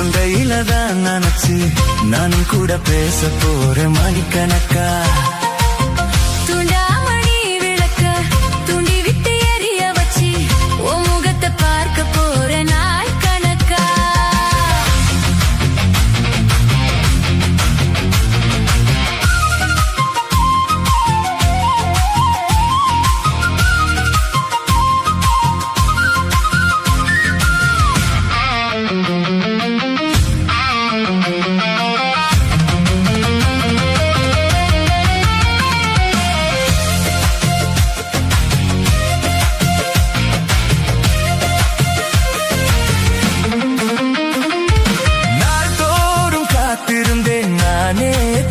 தொண்டையில தான் நினைச்சு நானும் கூட பேச போறேன் மணிக்கணக்கா. துண்டாமணி விளக்க துண்டி விட்டு எரிய வச்சு உன் முகத்தை பார்க்க போற நாள் கணக்கா.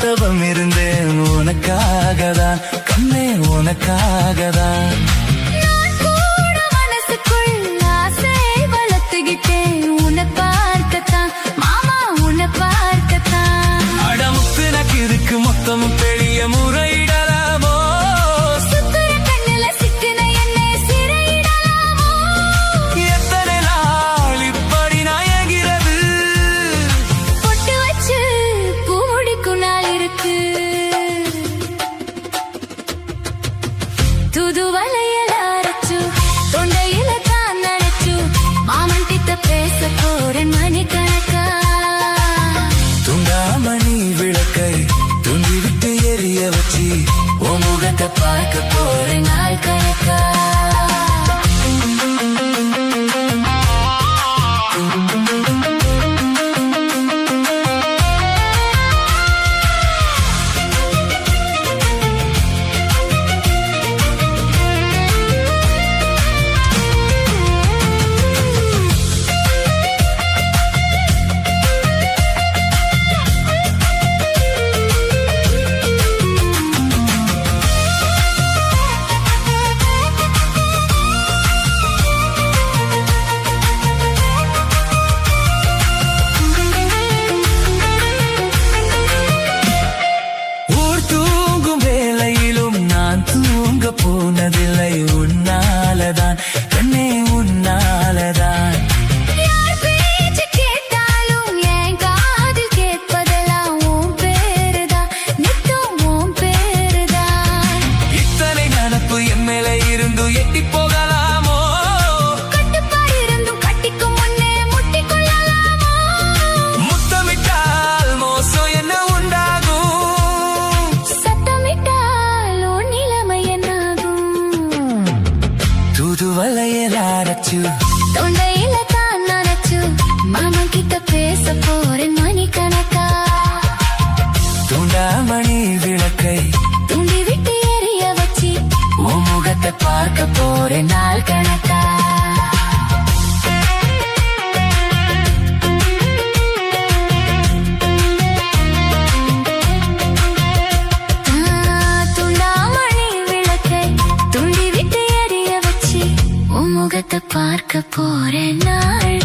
தவம் இருந்தேன் உனக்காகதான் கண்ணே உனக்காகதான். நான் கூட மனசுக்குள் ஆசை வளர்த்துக்கிட்டேன் உன்னை பார்க்கத்தான் மாமா உன்னை பார்க்கத்தான். அடமுத்து நக்கு இருக்கு மொத்தம் பெரிய முறையிடலாமோ. சுத்துற கண்ணுல சிக்கின என்னை சிறையிடலாமோ. எத்தனை நாள் இப்படி நாயகிறது. பொட்டு வச்சு பூ முடிக்கும் நாள் இருக்கு. தூது வலையில அரைச்சு தொண்டையில தான் நினைச்சு மாமன் கிட்ட பேச போறேன் மணிக்கணக்கா. துண்டாமணி விளக்கை துண்டி விட்டு எரிய வச்சு உன் முகத்தை பார்க்க போறேன் நாள் கணக்கா. போனதில்லை உன்னாலதான் கண்ணே உன்னாலதான். யார் பேச்சு கேட்டாலும் என் காதில் கேட்பதெல்லாம் உன் பேருதான் நித்தம் உன் பேருதான். இத்தனை நினப்பு என் மேல இருந்து எட்டி போகலாமோ. கட்டுப்பாடு இருந்தும் கட்டிக்கும் முன்னே முட்டிக்கொள்ளலாமோ. முத்தமிட்டால் மோசம் என்ன உண்டாகும். சத்தமிட்டால் உன் நிலைமை என்னாகும். தூது வலையில அரைச்சு தொண்டையில தான் நினைச்சு மாமன் கிட்ட பேச போறேன் மணிக்கணக்கா. துண்டாமணி விளக்கை துண்டி விட்டு எரிய வச்சு உன் முகத்தை பார்க்க போறேன் நாள் கணக்கா. துண்டாமணி விளக்கை துண்டி விட்டு எரிய வச்சு உன் முகத்தை பார்க்க போறேன் நாள்